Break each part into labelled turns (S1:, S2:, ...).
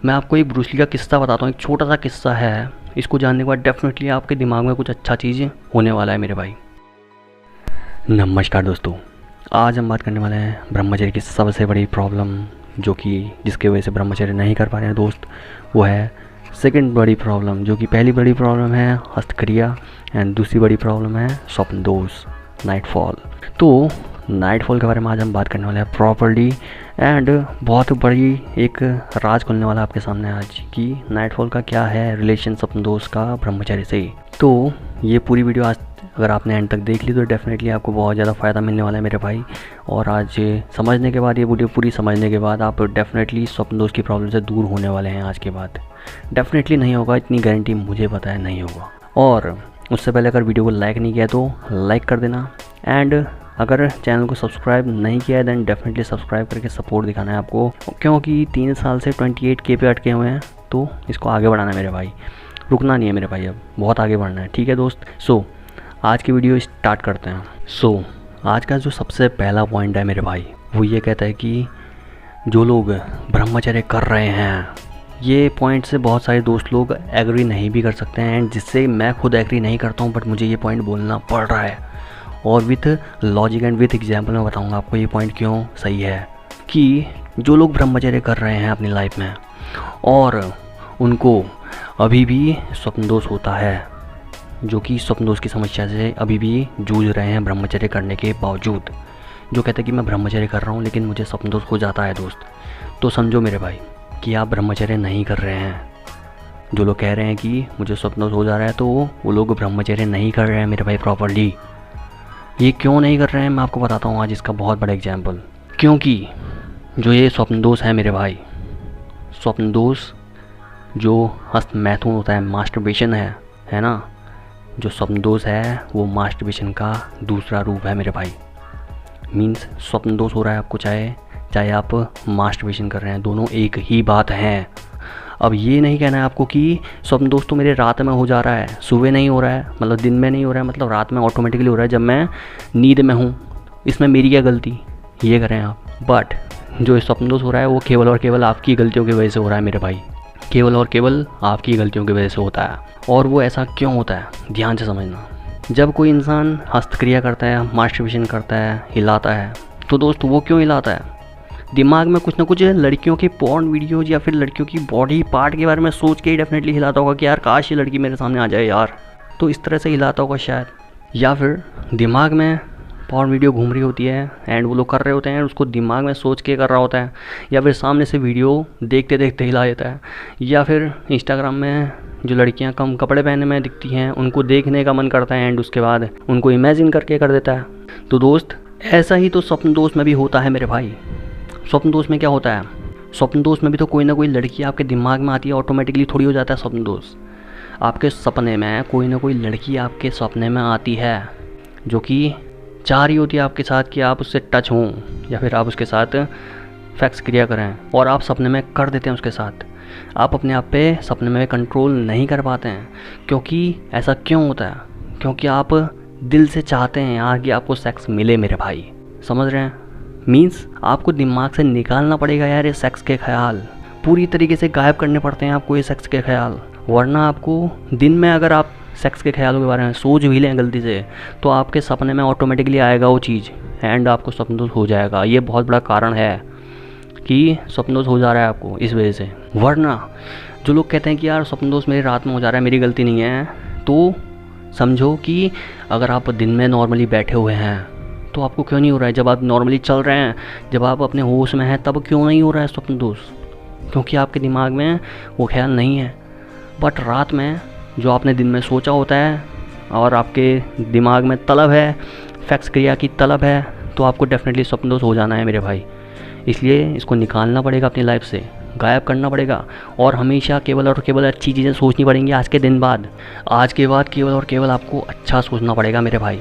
S1: मैं आपको एक ब्रूस ली का किस्सा बताता हूँ, एक छोटा सा किस्सा है। इसको जानने के बाद डेफिनेटली आपके दिमाग में कुछ अच्छा चीज़ होने वाला है मेरे भाई। नमस्कार दोस्तों, आज हम बात करने वाले हैं ब्रह्मचर्य की सबसे बड़ी प्रॉब्लम, जो कि जिसके वजह से ब्रह्मचर्य नहीं कर पा रहे हैं दोस्त, वो है सेकंड बड़ी प्रॉब्लम। जो कि पहली बड़ी प्रॉब्लम है हस्तक्रिया एंड दूसरी बड़ी प्रॉब्लम है स्वप्न दोष, नाइटफॉल। तो नाइटफॉल के बारे में आज हम बात करने वाले हैं प्रॉपर्ली, एंड बहुत बड़ी एक राज खुलने वाला है आपके सामने आज कि नाइटफॉल का क्या है रिलेशन स्वप्न दोष का ब्रह्मचर्य से। तो ये पूरी वीडियो आज अगर आपने एंड तक देख ली तो डेफिनेटली आपको बहुत ज़्यादा फ़ायदा मिलने वाला है मेरे भाई। और आज समझने के बाद, ये वीडियो पूरी समझने के बाद आप डेफिनेटली स्वप्न दोष की प्रॉब्लम से दूर होने वाले हैं। आज के बाद डेफिनेटली नहीं होगा, इतनी गारंटी मुझे पता है नहीं होगा। और उससे पहले अगर वीडियो को लाइक नहीं किया तो लाइक कर देना, एंड अगर चैनल को सब्सक्राइब नहीं किया है देन डेफिनेटली सब्सक्राइब करके सपोर्ट दिखाना है आपको, क्योंकि 3 साल से 28K पे अटके हुए हैं। तो इसको आगे बढ़ाना है मेरे भाई, रुकना नहीं है मेरे भाई, अब बहुत आगे बढ़ना है। ठीक है दोस्त, सो आज की वीडियो स्टार्ट करते हैं। आज का जो सबसे पहला पॉइंट है मेरे भाई, वो ये कहता है कि जो लोग ब्रह्मचर्य कर रहे हैं, ये पॉइंट से बहुत सारे दोस्त लोग एग्री नहीं भी कर सकते हैं, एंड जिससे मैं खुद एग्री नहीं करता हूँ, बट मुझे ये पॉइंट बोलना पड़ रहा है। और with logic and with example मैं बताऊँगा आपको ये पॉइंट क्यों सही है। कि जो लोग ब्रह्मचर्य कर रहे हैं अपनी लाइफ में और उनको अभी भी स्वप्न दोष होता है, जो कि स्वप्न दोष की समस्या से अभी भी जूझ रहे हैं ब्रह्मचर्य करने के बावजूद, जो कहते हैं कि मैं ब्रह्मचर्य कर रहा हूँ लेकिन मुझे स्वप्न दोष हो जाता है दोस्त, तो समझो मेरे भाई कि आप ब्रह्मचर्य नहीं कर रहे हैं। जो लोग कह रहे हैं कि मुझे स्वप्न दोष हो जा रहा है, तो वो लोग ब्रह्मचर्य नहीं कर रहे हैं मेरे भाई प्रॉपर्ली। ये क्यों नहीं कर रहे हैं मैं आपको बताता हूँ आज इसका बहुत बड़ा एग्जाम्पल। क्योंकि जो ये स्वप्न दोष है मेरे भाई, स्वप्न दोष जो हस्त मैथुन होता है, मास्टरबेशन है ना, जो स्वप्न दोष है वो मास्टरबेशन का दूसरा रूप है मेरे भाई। मीन्स स्वप्न दोष हो रहा है आपको, चाहे आप मास्टरबेशन कर रहे हैं, दोनों एक ही बात है। अब ये नहीं कहना है आपको कि स्वप्न दोष तो मेरे रात में हो जा रहा है, सुबह नहीं हो रहा है, मतलब दिन में नहीं हो रहा है, मतलब रात में ऑटोमेटिकली हो रहा है जब मैं नींद में हूँ, इसमें मेरी क्या गलती, ये करें आप। बट जो स्वप्न दोष हो रहा है वो केवल और केवल आपकी गलतियों की वजह से हो रहा है मेरे भाई, केवल और केवल आपकी गलतियों की वजह से होता है। और वो ऐसा क्यों होता है ध्यान से समझना। जब कोई इंसान हस्तक्रिया करता है, मास्टरबेशन करता है, हिलाता है, तो दोस्त वो क्यों हिलाता है? दिमाग में कुछ ना कुछ लड़कियों की पॉर्न वीडियोज या फिर लड़कियों की बॉडी पार्ट के बारे में सोच के ही डेफिनेटली हिलाता होगा कि यार काश ये लड़की मेरे सामने आ जाए यार, तो इस तरह से हिलाता होगा शायद। या फिर दिमाग में पॉर्न वीडियो घूम रही होती है एंड वो लोग कर रहे होते हैं, उसको दिमाग में सोच के कर रहा होता है, या फिर सामने से वीडियो देखते देखते हिला देता है, या फिर इंस्टाग्राम में जो लड़कियां कम कपड़े पहने में दिखती हैं उनको देखने का मन करता है एंड उसके बाद उनको इमेजिन करके कर देता है। तो दोस्त ऐसा ही तो स्वप्न दोष में भी होता है मेरे भाई। स्वप्न दोष में क्या होता है? स्वप्न दोष में भी तो कोई ना कोई लड़की आपके दिमाग में आती है, ऑटोमेटिकली थोड़ी हो जाता है स्वप्न दोष। आपके सपने में कोई ना कोई लड़की आपके सपने में आती है, जो कि चाह रही होती है आपके साथ कि आप उससे टच हों या फिर आप उसके साथ सेक्स क्रिया करें, और आप सपने में कर देते हैं उसके साथ। आप अपने आप पे सपने में कंट्रोल नहीं कर पाते हैं। क्योंकि ऐसा क्यों होता है? क्योंकि आप दिल से चाहते हैं यार कि आपको सेक्स मिले मेरे भाई, समझ रहे हैं? मीन्स आपको दिमाग से निकालना पड़ेगा यार ये सेक्स के ख्याल, पूरी तरीके से गायब करने पड़ते हैं आपको ये सेक्स के ख्याल। वरना आपको दिन में अगर आप सेक्स के ख्यालों के बारे में सोच भी लें गलती से, तो आपके सपने में ऑटोमेटिकली आएगा वो चीज़ एंड आपको स्वप्न दोष हो जाएगा। ये बहुत बड़ा कारण है कि स्वप्न दोष हो जा रहा है आपको इस वजह से। वरना जो लोग कहते हैं कि यार स्वप्न दोष मेरी रात में हो जा रहा है, मेरी गलती नहीं है, तो समझो कि अगर आप दिन में नॉर्मली बैठे हुए हैं तो आपको क्यों नहीं हो रहा है? जब आप नॉर्मली चल रहे हैं, जब आप अपने होश में हैं, तब क्यों नहीं हो रहा है स्वप्न दोष? क्योंकि आपके दिमाग में वो ख्याल नहीं है। बट रात में जो आपने दिन में सोचा होता है और आपके दिमाग में तलब है, सेक्स क्रिया की तलब है, तो आपको डेफिनेटली स्वप्न दोष हो जाना है मेरे भाई। इसलिए इसको निकालना पड़ेगा अपनी लाइफ से, गायब करना पड़ेगा, और हमेशा केवल और केवल अच्छी चीज़ें सोचनी पड़ेंगी। आज के दिन बाद, आज के बाद केवल और केवल आपको अच्छा सोचना पड़ेगा मेरे भाई।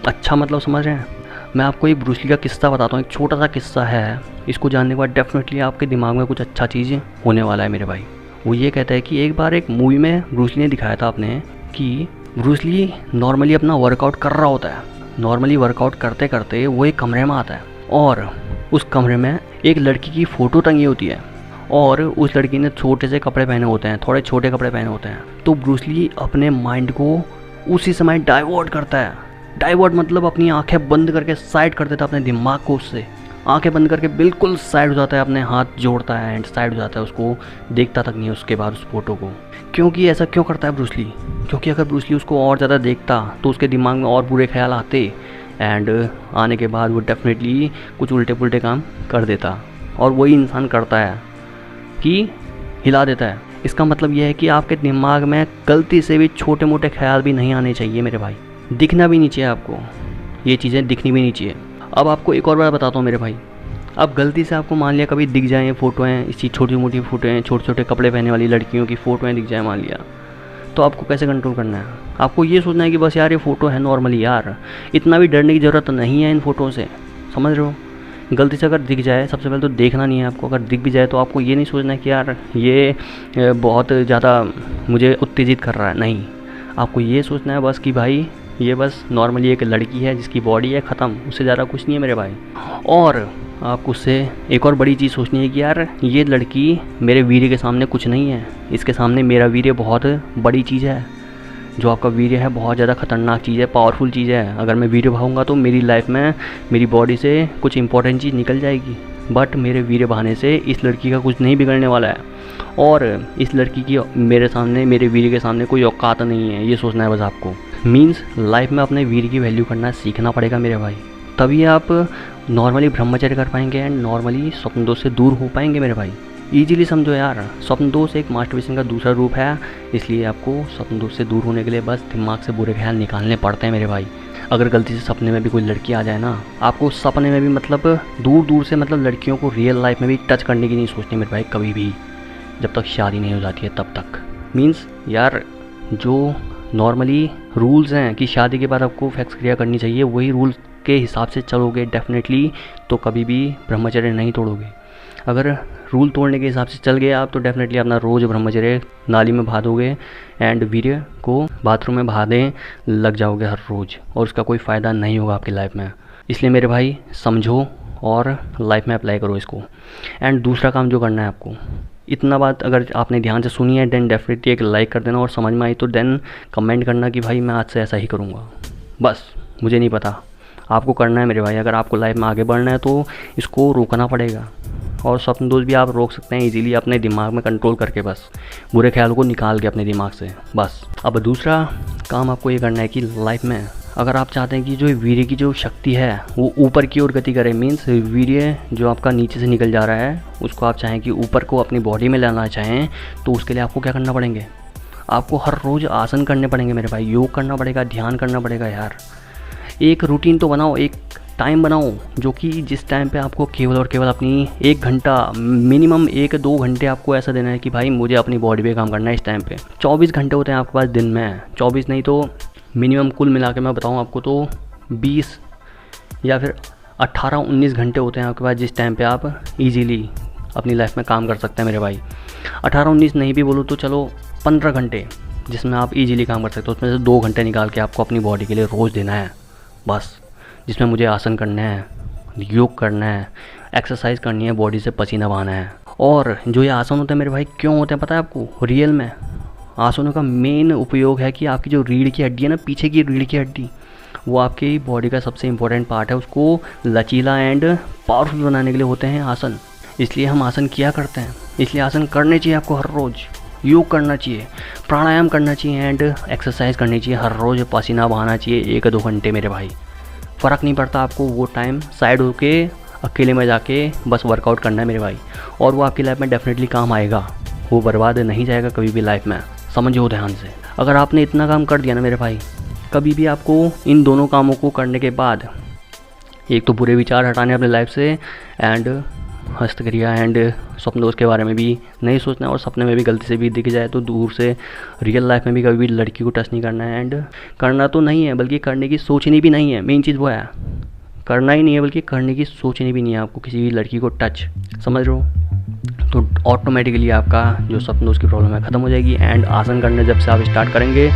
S1: अच्छा मतलब समझ रहे हैं? मैं आपको एक ब्रूस ली का किस्सा बताता हूँ, एक छोटा सा किस्सा है। इसको जानने के बाद डेफिनेटली आपके दिमाग में कुछ अच्छा चीज़ होने वाला है मेरे भाई। वो ये कहता है कि एक बार एक मूवी में ब्रूस ली ने दिखाया था आपने कि ब्रूस ली नॉर्मली अपना वर्कआउट कर रहा होता है। नॉर्मली वर्कआउट करते करते वो एक कमरे में आता है और उस कमरे में एक लड़की की फ़ोटो टंगी होती है और उस लड़की ने छोटे से कपड़े पहने होते हैं, थोड़े छोटे कपड़े पहने होते हैं। तो ब्रूस ली अपने माइंड को उसी समय डाइवर्ट करता है। डाइवर्ट मतलब अपनी आंखें बंद करके साइड कर देता है अपने दिमाग को, उससे आंखें बंद करके बिल्कुल साइड हो जाता है, अपने हाथ जोड़ता है एंड साइड हो जाता है, उसको देखता तक नहीं है उसके बाद उस फोटो को। क्योंकि ऐसा क्यों करता है ब्रूस ली? क्योंकि अगर ब्रूस ली उसको और ज़्यादा देखता तो उसके दिमाग में और बुरे ख्याल आते एंड आने के बाद वो डेफिनेटली कुछ उल्टे पुल्टे काम कर देता। और वही इंसान करता है कि हिला देता है। इसका मतलब यह है कि आपके दिमाग में गलती से भी छोटे मोटे ख्याल भी नहीं आने चाहिए मेरे भाई, दिखना भी नहीं चाहिए आपको, ये चीज़ें दिखनी भी नहीं चाहिए। अब आपको एक और बात बताता हूँ मेरे भाई, अब गलती से आपको मान लिया कभी दिख जाए फ़ोटोएँ, इसी छोटी मोटी फ़ोटोएँ, छोटे छोटे कपड़े पहनने वाली लड़कियों की फ़ोटोएँ दिख जाए मान लिया, तो आपको कैसे कंट्रोल करना है? आपको ये सोचना है कि बस यार ये फ़ोटो है नॉर्मली, यार इतना भी डरने की ज़रूरत नहीं है इन फ़ोटो से, समझ रहे हो? गलती से अगर दिख जाए, सबसे पहले तो देखना नहीं है आपको। अगर दिख भी जाए तो आपको ये नहीं सोचना है कि यार ये बहुत ज़्यादा मुझे उत्तेजित कर रहा है, नहीं। आपको ये सोचना है बस कि भाई ये बस नॉर्मली एक लड़की है जिसकी बॉडी है, ख़त्म, उससे ज़्यादा कुछ नहीं है मेरे भाई। और आपको उससे एक और बड़ी चीज़ सोचनी है कि यार ये लड़की मेरे वीर्य के सामने कुछ नहीं है, इसके सामने मेरा वीर्य बहुत बड़ी चीज़ है। जो आपका वीर्य है बहुत ज़्यादा ख़तरनाक चीज़ है, पावरफुल चीज़ है। अगर मैं वीर्य बहाऊँगा तो मेरी लाइफ में मेरी बॉडी से कुछ इंपॉर्टेंट चीज़ निकल जाएगी, बट मेरे वीर्य बहाने से इस लड़की का कुछ नहीं बिगड़ने वाला है। और इस लड़की की मेरे सामने, मेरे वीर्य के सामने कोई औकात नहीं है, ये सोचना है बस आपको। मीन्स लाइफ में अपने वीर्य की वैल्यू करना सीखना पड़ेगा मेरे भाई, तभी आप नॉर्मली ब्रह्मचर्य कर पाएंगे एंड नॉर्मली स्वप्न दोष से दूर हो पाएंगे मेरे भाई। ईजिली समझो यार, स्वप्न दोष एक मास्टरबेशन का दूसरा रूप है, इसलिए आपको स्वप्न दोष से दूर होने के लिए बस दिमाग से बुरे ख्याल निकालने पड़ते हैं मेरे भाई। अगर गलती से सपने में भी कोई लड़की आ जाए ना, आपको सपने में भी मतलब दूर दूर से मतलब लड़कियों को रियल लाइफ में भी टच करने की नहीं सोचनी मेरे भाई कभी भी, जब तक शादी नहीं हो जाती है तब तक। मीन्स यार जो नॉर्मली रूल्स हैं कि शादी के बाद आपको सेक्स क्रिया करनी चाहिए, वही रूल्स के हिसाब से चलोगे डेफिनेटली तो कभी भी ब्रह्मचर्य नहीं तोड़ोगे। अगर रूल तोड़ने के हिसाब से चल गए आप तो डेफिनेटली अपना रोज़ ब्रह्मचर्य नाली में बहा दोगे एंड वीर्य को बाथरूम में बहाने लग जाओगे हर रोज़, और उसका कोई फ़ायदा नहीं होगा आपकी लाइफ में। इसलिए मेरे भाई समझो और लाइफ में अप्लाई करो इसको। एंड दूसरा काम जो करना है आपको, इतना बात अगर आपने ध्यान से सुनी है देन डेफिनेटली एक लाइक कर देना, और समझ में आई तो देन कमेंट करना कि भाई मैं आज से ऐसा ही करूँगा। बस मुझे नहीं पता, आपको करना है मेरे भाई। अगर आपको लाइफ में आगे बढ़ना है तो इसको रोकना पड़ेगा, और स्वप्न दोष भी आप रोक सकते हैं इजीली अपने दिमाग में कंट्रोल करके, बस बुरे ख्यालों को निकाल के अपने दिमाग से बस। अब दूसरा काम आपको ये करना है कि लाइफ में अगर आप चाहते हैं कि जो वीर्य की जो शक्ति है वो ऊपर की ओर गति करे, मीन्स वीर्य जो आपका नीचे से निकल जा रहा है उसको आप चाहें कि ऊपर को अपनी बॉडी में लाना चाहें, तो उसके लिए आपको क्या करना पड़ेंगे? आपको हर रोज़ आसन करने पड़ेंगे मेरे भाई, योग करना पड़ेगा, ध्यान करना पड़ेगा यार। एक रूटीन तो बनाओ, एक टाइम बनाओ जो कि जिस टाइम पे आपको केवल और केवल अपनी 1 घंटा, मिनिमम 1-2 घंटे आपको ऐसा देना है कि भाई मुझे अपनी बॉडी पे काम करना है इस टाइम पे। 24 घंटे होते हैं आपके पास दिन में, 24 नहीं तो मिनिमम कुल मिला के मैं बताऊँ आपको तो 20 या फिर 18-19 घंटे होते हैं आपके पास, जिस टाइम पे आप इजीली अपनी लाइफ में काम कर सकते हैं मेरे भाई। 18-19 नहीं भी बोलूँ तो चलो 15 घंटे जिसमें आप इजीली काम कर सकते हो, उसमें से 2 घंटे निकाल के आपको अपनी बॉडी के लिए रोज़ देना है बस, जिसमें मुझे आसन करना है, योग करना है, एक्सरसाइज करनी है, बॉडी से पसीना बहाना है। और जो ये आसन होते हैं मेरे भाई क्यों होते हैं पता है आपको? रियल में आसनों का मेन उपयोग है कि आपकी जो रीढ़ की हड्डी है ना, पीछे की रीढ़ की हड्डी, वो आपकी बॉडी का सबसे इम्पोर्टेंट पार्ट है, उसको लचीला एंड पावरफुल बनाने के लिए होते हैं आसन। इसलिए हम आसन किया करते हैं, इसलिए आसन करने चाहिए आपको हर रोज़, योग करना चाहिए, प्राणायाम करना चाहिए एंड एक्सरसाइज करनी चाहिए, हर रोज़ पसीना बहाना चाहिए 1-2 घंटे मेरे भाई। फ़र्क नहीं पड़ता आपको, वो टाइम साइड होके अकेले में जाके बस वर्कआउट करना है मेरे भाई, और वो आपकी लाइफ में डेफिनेटली काम आएगा, वो बर्बाद नहीं जाएगा कभी भी लाइफ में, समझो ध्यान से। अगर आपने इतना काम कर दिया ना मेरे भाई, कभी भी आपको इन दोनों कामों को करने के बाद एक तो बुरे विचार हटाने अपने लाइफ से एंड हस्तक्रिया एंड स्वप्न दोष के बारे में भी नहीं सोचना, और सपने में भी गलती से भी दिख जाए तो दूर से रियल लाइफ में भी कभी भी लड़की को टच नहीं करना है। एंड करना तो नहीं है बल्कि करने की सोचनी भी नहीं है, मेन चीज़ वो है, करना ही नहीं है बल्कि करने की सोचनी भी नहीं है आपको किसी भी लड़की को टच, समझ रहे हो? तो ऑटोमेटिकली आपका जो स्वप्न दोष की प्रॉब्लम है ख़त्म हो जाएगी। एंड आसन करने जब से आप स्टार्ट करेंगे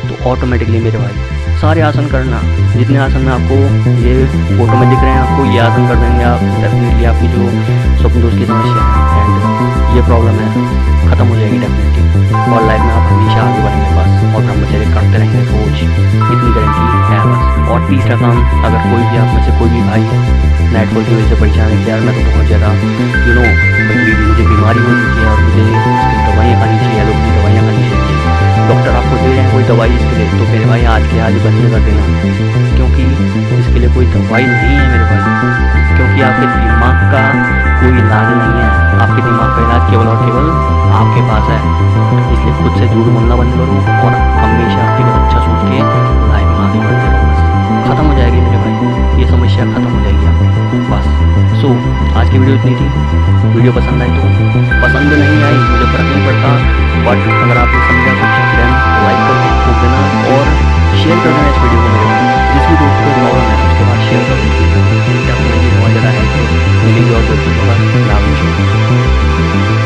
S1: तो ऑटोमेटिकली मेरे भाई सारे आसन करना, जितने आसन में आपको ये फोटो में दिख रहे हैं, आपको ये आसन कर देंगे आप, डेफिनेटली आपकी जो स्वप्न दोष की समस्या है एंड ये ये प्रॉब्लम है ख़त्म हो जाएगी डेफिनेटली, और लाइफ में आप हमेशा आगे बढ़ेंगे बस, और ब्रह्मचर्य करते रहेंगे रोज, इतनी गारंटी है बस। और तीसरा काम, अगर कोई भी आप में से कोई भी भाई नेटवर्क की वजह से परेशान है कि यार मैं तो बहुत ज़्यादा मुझे बीमारी हो चुकी है और मुझे इसकी दवाइयाँ खानी चाहिए, एलोपैथी की दवाइयाँ खानी चाहिए, डॉक्टर आपको दे रहे हैं कोई दवाई इसके लिए, तो मेरे भाई आज के आज बंद कर देना, क्योंकि इसके लिए कोई दवाई नहीं है मेरे भाई, क्योंकि आपके दिमाग का कोई इलाज नहीं है, आपके दिमाग का इलाज केवल और केवल आपके पास है। इसलिए खुद से झूठ बोलना बंद करो और हमेशा आपकी बात अच्छा सोच के लाइफ में आगे बढ़ते रहो, बस ख़त्म हो जाएगी मेरे भाई, ये समस्या ख़त्म हो जाएगी आपकी बस। सो आज की वीडियो इतनी थी। वीडियो पसंद आई तो पसंद नहीं आई मुझे फ़र्क नहीं पड़ता, बट अगर आपने समझा